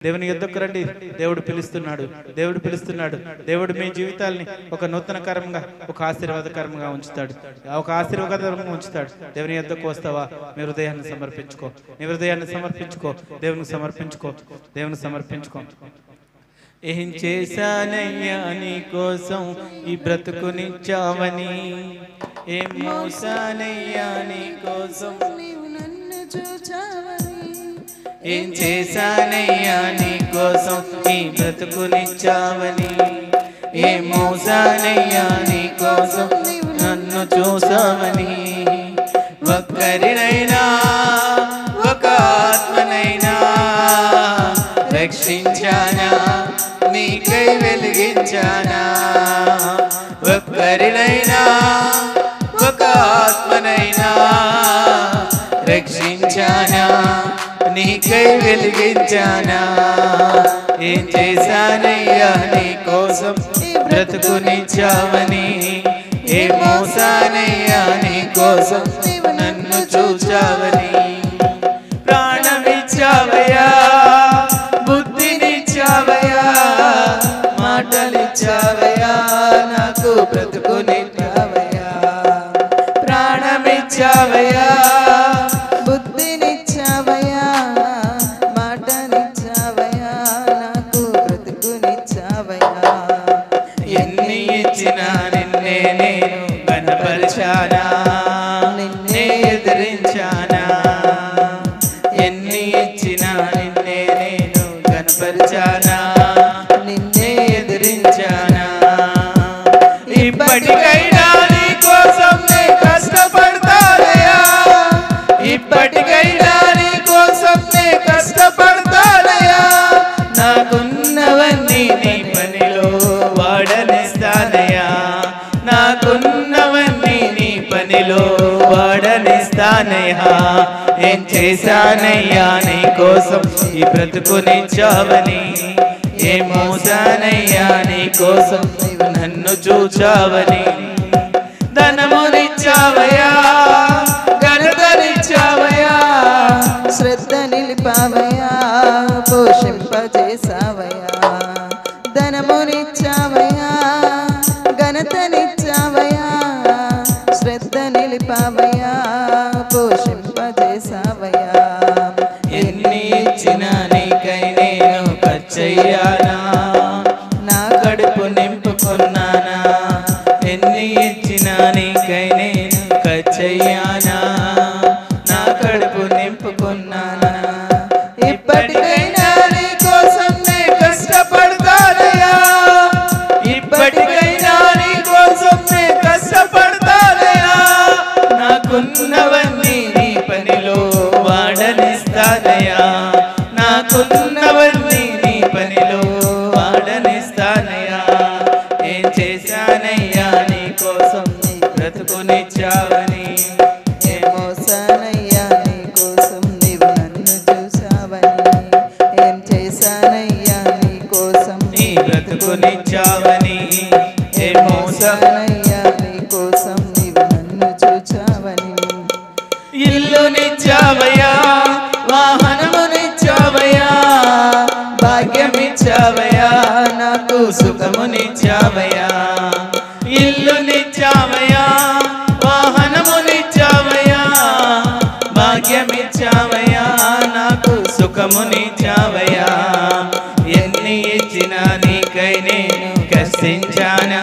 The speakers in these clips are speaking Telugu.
దేవుని యొద్దకు రండి. దేవుడు పిలుస్తున్నాడు, దేవుడు పిలుస్తున్నాడు. దేవుడు మీ జీవితాల్ని ఒక నూతనకరంగా, ఒక ఆశీర్వాదకరంగా ఉంచుతాడు, ఒక ఆశీర్వాదకరంగా ఉంచుతాడు. దేవుని యొద్దకు వస్తావా? మీ హృదయాన్ని సమర్పించుకో, నీ హృదయాన్ని సమర్పించుకో, దేవునికి సమర్పించుకో, దేవునికి సమర్పించుకో. ఏం చేశానయ్యా నీ కోసం ఈ బ్రతుకునిచ్చావని, ఏం మోసానయ్యా నీ కోసం నీవు నన్ను చూచావని, ఏం చేశానయ్యా నీ కోసం ఈ బ్రతుకునిచ్చావని, ఏం మోసానయ్యా నీ కోసం నన్ను చూసావని. ఒక్కరినైనా ఒక ఆత్మనైనా రక్షించానా, నీకై వెలిగించానా. ఒక్కరినైనా ఒక ఆత్మనైనా రక్షించానా, నీకై వెలిగించానా. ఏం చేశానయ్యా నీ కోసం బ్రతుకునిచ్చావని, ఏ మోసానయ్యా నీ కోసం నన్ను చూచావని. ప్రాణమిచ్చావయ్యా, బుద్ధినిచ్చావయ్యా, మాటలిచ్చావయ్యా, నాకు బ్రతుకునిచ్చావయ్యా. ప్రాణమిచ్చావయ్యా, బుద్ధినిచ్చావయ్యా, మాటనిచ్చావయ్యా, నాకు బ్రతుకునిచ్చావయ్యా. ఎన్ని ఇచ్చినా నిన్నే నేను కనపరిచానా, నిన్నే ఎదిరించానా. ఎన్ని ఇచ్చినా నిన్నే నేను కనపరిచానా, నిన్నే ఎదిరించానా. ఇప్పటికైనా నీ కోసం నే కష్టపడతానయ్యా, ఇప్పటికైనా నీ కోసం నే కష్టపడతానయ్యా. నాకున్నవన్నీ నీ పనిలో వాడనిస్తానయ్యా, నాకున్నవన్నీ నీ పనిలో వాడనిస్తానయ్యా. ఏం చేశానయ్యా నీ కోసం ఈ బ్రతుకునిచ్చావని, ఏ మోసానయ్యా నీ కోసం నన్ను చూచావని. ధనమునిచ్చావయ్యా, ఘనతనిచ్చావయ్యా, శ్రద్ధ నిలిపావయ్యా, పోషింపజేసావయ్యా. ధనమునిచ్చావయ్యా, ఘనతనిచ్చావయ్యా, శ్రద్ధ నిలిపావయ్యా, పోషింపజేసావయ్యా. ఎన్ని ఇచ్చినా నీకై నేను ఖర్చయ్యానా, నా కడుపు నింపుకున్నానా. ఎన్ని ఇచ్చినా నీకై నేను ఖర్చయ్యానా, నా కడుపు నింపుకున్నానా. ఇప్పటికైనా నీ కోసం నే కష్టపడతానయ్యా, ఇప్పటికైనా నీ కోసం నే కష్టపడతానయ్యా. నాకున్నవన్నీ నీ పనిలో వాడనిస్తానయ్యా, నాకున్నవన్నీ నీ పనిలో వాడనిస్తానయ్యా. ఏం చేశానయ్యా నీ కోసం నీ బ్రతుకునిచ్చావని, ఏ మోసానయ్యా నీ కోసం నీవు నన్ను చూసావని. ఏం చేశానయ్యా నీ కోసం నీ బ్రతుకునిచ్చావని, ఏ మోసానయ్యా నీ కోసం నీవు నన్ను చూచావని. ఇల్లునిచ్చావయ్యా, వాహనమునిచ్చావయ్యా, భాగ్యమిచ్చావయ్యా, నాకు సుఖమునిచ్చావయ్యా. ఇల్లునిచ్చావయ్యా, వాహనమునిచ్చావయ్యా, భాగ్యమిచ్చావయ్యా, నాకు సుఖమునిచ్చావయ్యా. ఎన్ని ఇచ్చినా నీకై నేను కష్టించానా,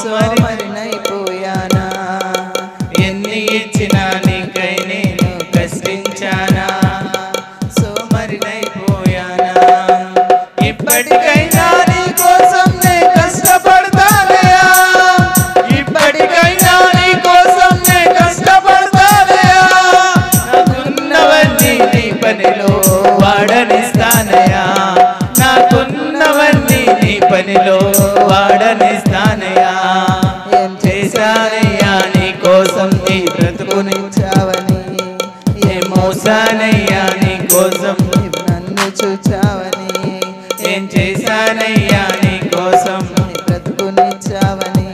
సోమరినైపోయానా. ఎన్ని ఇచ్చినా నీకై నేను కష్టించానా, సోమరినైపోయానా. ఇప్పటికైనా నీ కోసం నే కష్టపడతానయ్యా, ఇప్పటికైనా నీ కోసం నే కష్టపడతానయ్యా. నాకున్నవన్నీ నీ పనిలో వాడనిస్తానయ్యా, నాకున్నవన్నీ నీ పనిలో వాడనిస్తానయ్యా. ఏం చేశానయ్యా నీ కోసం ఈ బ్రతుకునిచ్చావని, ఏ మోసానయ్యా నీ కోసం నన్ను చూచావని. ఏం చేశానయ్యా నీ కోసం నీ బ్రతుకునిచ్చావని,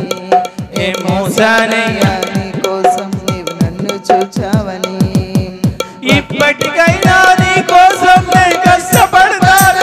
ఏ మోసానయ్యా నీ కోసం నీవు నన్ను చూచావని. ఇప్పటికైనా నీ కోసం నే కష్టపడతాను,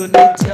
మనసునిచ్చి